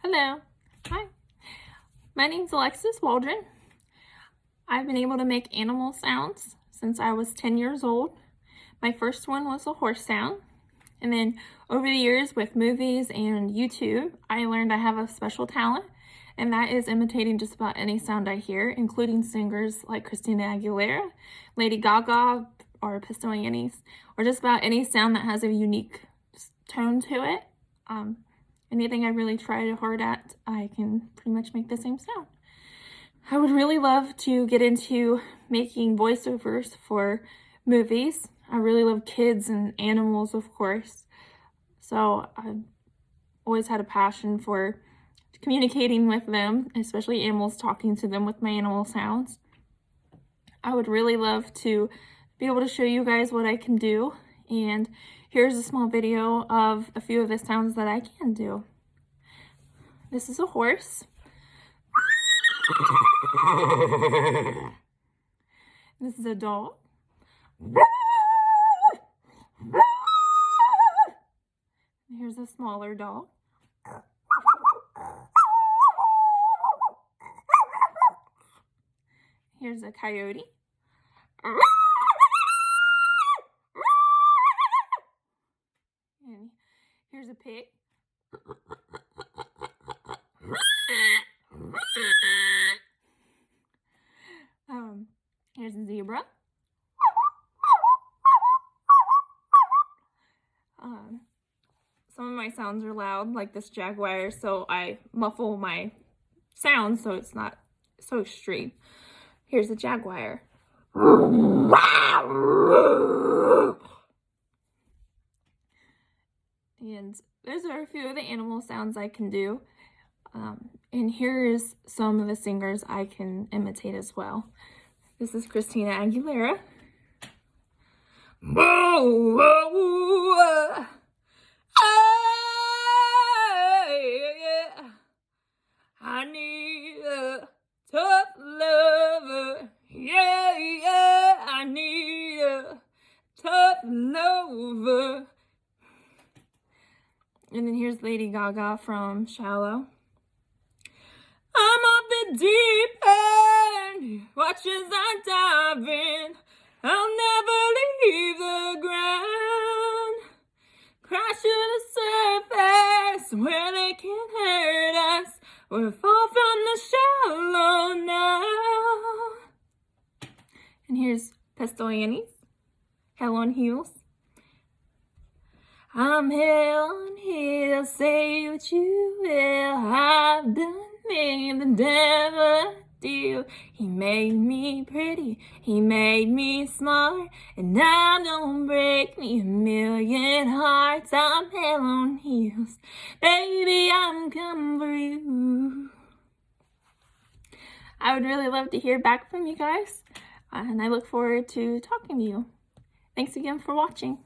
Hello. Hi. My name's Alexis Waldron. I've been able to make animal sounds since I was 10 years old. My first one was a horse sound. And then over the years with movies and YouTube, I learned I have a special talent, and that is imitating just about any sound I hear, including singers like Christina Aguilera, Lady Gaga, or Pistol Annie's, or just about any sound that has a unique tone to it. Anything I really try hard at, I can pretty much make the same sound. I would really love to get into making voiceovers for movies. I really love kids and animals, of course. So I've always had a passion for communicating with them, especially animals, talking to them with my animal sounds. I would really love to be able to show you guys what I can do. And here's a small video of a few of the sounds that I can do. This is a horse. This is a dog. Here's a smaller dog. Here's a coyote. And here's a pig. Here's a zebra. Some of my sounds are loud, like this jaguar, so I muffle my sound so it's not so extreme. Here's a jaguar. And those are a few of the animal sounds I can do. And here is some of the singers I can imitate as well. This is Christina Aguilera. I need a tough lover. Yeah, yeah, I need a tough lover. And then here's Lady Gaga from Shallow. I'm off the deep end, watch as I dive in. I'll never leave the ground. Crash to the surface where they can't hurt us. We'll fall from the shallow now. And here's Pistol Annie's, Hell on Heels. I'm hell on heels, say what you will. I've done me the devil a deal. He made me pretty, he made me smart, and now don't break me a million hearts. I'm hell on heels, baby, I'm coming for you. I would really love to hear back from you guys, and I look forward to talking to you. Thanks again for watching.